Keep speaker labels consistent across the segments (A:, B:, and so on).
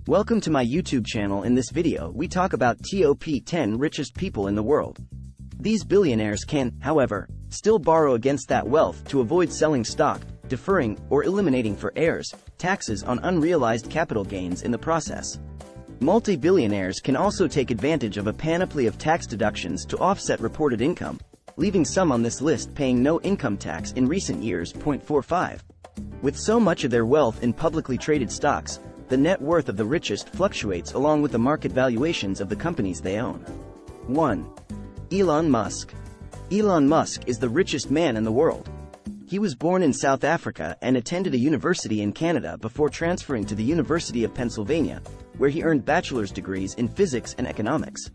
A: Welcome to my YouTube channel. In this video, we talk about TOP10 richest people in the world. These billionaires can, however, still borrow against that wealth to avoid selling stock, deferring, or eliminating for heirs taxes on unrealized capital gains in the process. Multi-billionaires can also take advantage of a panoply of tax deductions to offset reported income, leaving some on this list paying no income tax in recent years. 45. With so much of their wealth in publicly traded stocks, the net worth of the richest fluctuates along with the market valuations of the companies they own. 1. Elon Musk. Elon Musk is the richest man in the world. He was born in South Africa and attended a university in Canada before transferring to the University of Pennsylvania, where he earned bachelor's degrees in physics and economics.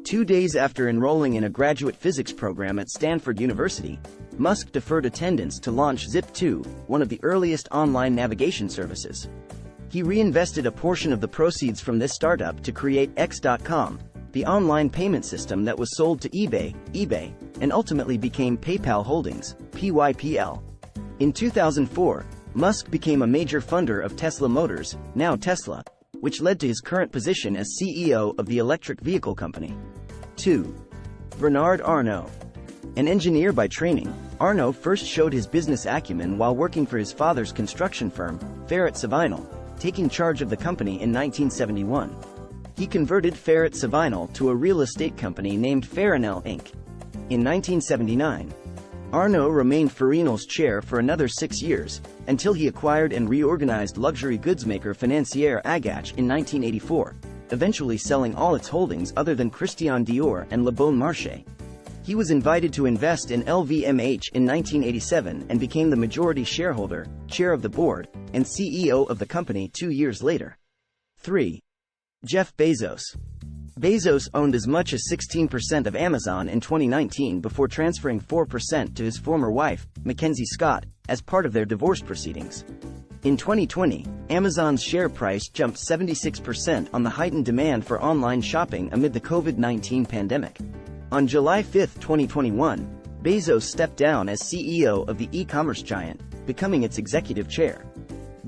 A: 2 days after enrolling in a graduate physics program at Stanford University, Musk deferred attendance to launch Zip2, one of the earliest online navigation services. He reinvested a portion of the proceeds from this startup to create X.com, the online payment system that was sold to eBay, and ultimately became PayPal Holdings, PYPL. In 2004, Musk became a major funder of Tesla Motors, now Tesla, which led to his current position as CEO of the electric vehicle company. 2. Bernard Arnault. An engineer by training, Arnault first showed his business acumen while working for his father's construction firm, Ferret-Savinel, taking charge of the company in 1971. He converted Ferret-Savinel to a real estate company named Farinel Inc. In 1979, Arnault remained Farinel's chair for another 6 years, until he acquired and reorganized luxury goods maker Financière Agache in 1984, eventually selling all its holdings other than Christian Dior and Le Bon Marché. He was invited to invest in LVMH in 1987 and became the majority shareholder, chair of the board, and CEO of the company 2 years later. 3. Jeff Bezos. Bezos owned as much as 16% of Amazon in 2019 before transferring 4% to his former wife, Mackenzie Scott, as part of their divorce proceedings. In 2020, Amazon's share price jumped 76% on the heightened demand for online shopping amid the COVID-19 pandemic. On July 5, 2021, Bezos stepped down as CEO of the e-commerce giant, becoming its executive chair.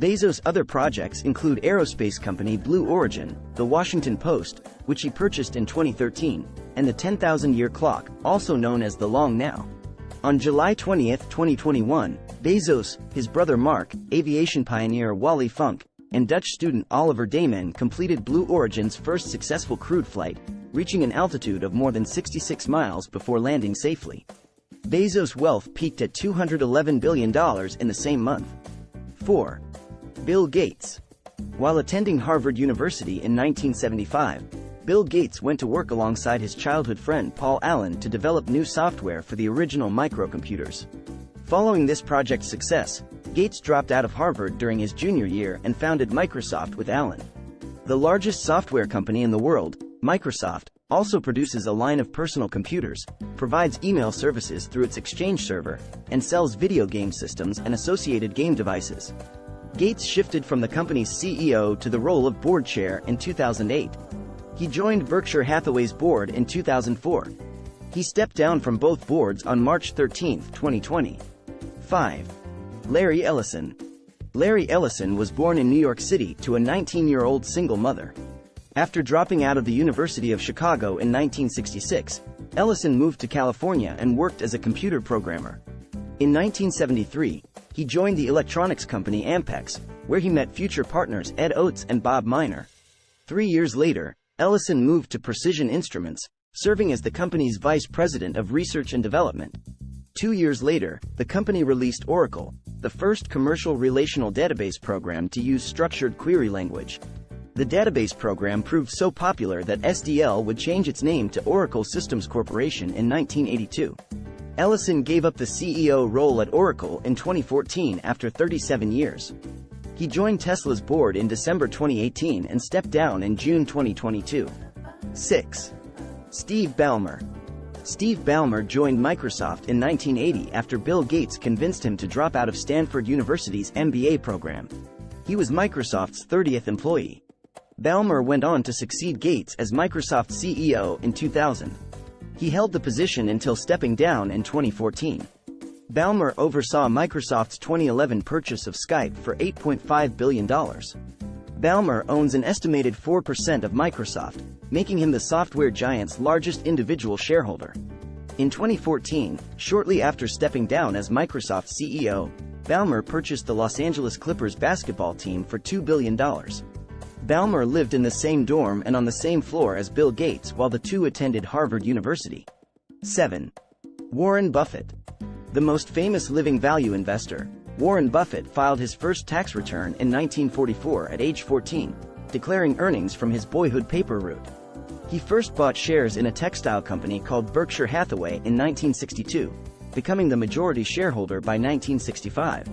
A: Bezos' other projects include aerospace company Blue Origin, The Washington Post, which he purchased in 2013, and the 10,000-year clock, also known as the Long Now. On July 20, 2021, Bezos, his brother Mark, aviation pioneer Wally Funk, and Dutch student Oliver Daemen completed Blue Origin's first successful crewed flight, reaching an altitude of more than 66 miles before landing safely. Bezos' wealth peaked at $211 billion in the same month. 4. Bill Gates. While attending Harvard University in 1975, Bill Gates went to work alongside his childhood friend Paul Allen to develop new software for the original microcomputers. Following this project's success, Gates dropped out of Harvard during his junior year and founded Microsoft with Allen. The largest software company in the world, Microsoft, also produces a line of personal computers, provides email services through its Exchange server, and sells video game systems and associated game devices. Gates shifted from the company's CEO to the role of board chair in 2008. He joined Berkshire Hathaway's board in 2004. He stepped down from both boards on March 13, 2020. 5. Larry Ellison. Larry Ellison was born in New York City to a 19-year-old single mother. After dropping out of the University of Chicago in 1966, Ellison moved to California and worked as a computer programmer. In 1973, he joined the electronics company Ampex, where he met future partners Ed Oates and Bob Miner. 3 years later, Ellison moved to Precision Instruments, serving as the company's vice president of research and development. 2 years later, the company released Oracle, the first commercial relational database program to use structured query language. The database program proved so popular that SDL would change its name to Oracle Systems Corporation in 1982. Ellison gave up the CEO role at Oracle in 2014 after 37 years. He joined Tesla's board in December 2018 and stepped down in June 2022. 6. Steve Ballmer. Steve Ballmer joined Microsoft in 1980 after Bill Gates convinced him to drop out of Stanford University's MBA program. He was Microsoft's 30th employee. Ballmer went on to succeed Gates as Microsoft CEO in 2000. He held the position until stepping down in 2014. Ballmer oversaw Microsoft's 2011 purchase of Skype for $8.5 billion. Ballmer owns an estimated 4% of Microsoft, making him the software giant's largest individual shareholder. In 2014, shortly after stepping down as Microsoft CEO, Ballmer purchased the Los Angeles Clippers basketball team for $2 billion. Ballmer lived in the same dorm and on the same floor as Bill Gates while the two attended Harvard University. 7. Warren Buffett. The most famous living value investor, Warren Buffett filed his first tax return in 1944 at age 14, declaring earnings from his boyhood paper route. He first bought shares in a textile company called Berkshire Hathaway in 1962, becoming the majority shareholder by 1965.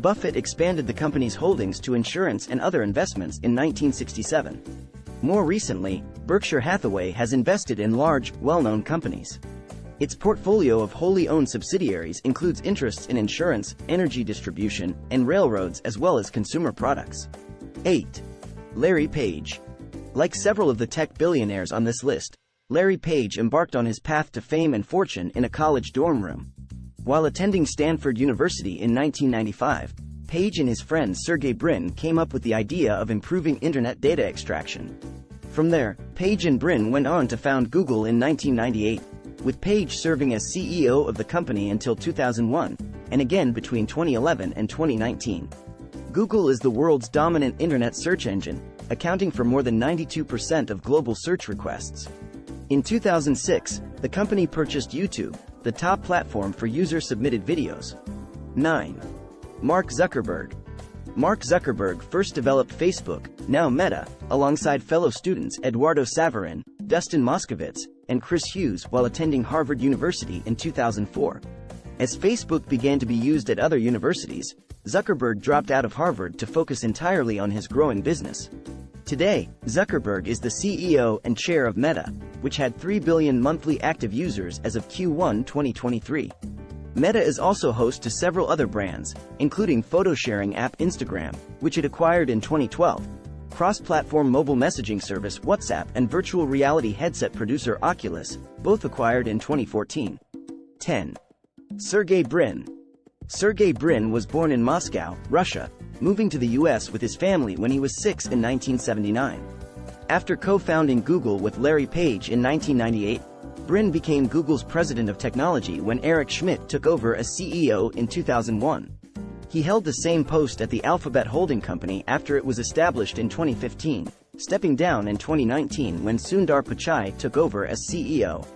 A: Buffett expanded the company's holdings to insurance and other investments in 1967. More recently, Berkshire Hathaway has invested in large, well-known companies. Its portfolio of wholly owned subsidiaries includes interests in insurance, energy distribution, and railroads as well as consumer products. 8. Larry Page. Like several of the tech billionaires on this list, Larry Page embarked on his path to fame and fortune in a college dorm room. While attending Stanford University in 1995, Page and his friend Sergey Brin came up with the idea of improving internet data extraction. From there, Page and Brin went on to found Google in 1998, with Page serving as CEO of the company until 2001, and again between 2011 and 2019. Google is the world's dominant internet search engine, accounting for more than 92% of global search requests. In 2006, the company purchased YouTube, the top platform for user-submitted videos. 9. Mark Zuckerberg. Mark Zuckerberg first developed Facebook, now Meta, alongside fellow students Eduardo Saverin, Dustin Moskovitz, and Chris Hughes while attending Harvard University in 2004. As Facebook began to be used at other universities, Zuckerberg dropped out of Harvard to focus entirely on his growing business. Today, Zuckerberg is the CEO and chair of Meta, which had 3 billion monthly active users as of Q1 2023. Meta is also host to several other brands, including photo-sharing app Instagram, which it acquired in 2012, cross-platform mobile messaging service WhatsApp, and virtual reality headset producer Oculus, both acquired in 2014. 10. Sergey Brin. Sergey Brin was born in Moscow, Russia, moving to the US with his family when he was 6 in 1979. After co-founding Google with Larry Page in 1998, Brin became Google's president of technology when Eric Schmidt took over as CEO in 2001. He held the same post at the Alphabet holding company after it was established in 2015, stepping down in 2019 when Sundar Pichai took over as CEO.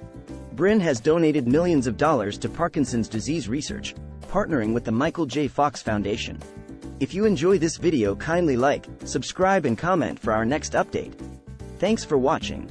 A: Brin has donated millions of dollars to Parkinson's disease research, partnering with the Michael J. Fox Foundation. If you enjoy this video, kindly like, subscribe and comment for our next update. Thanks for watching.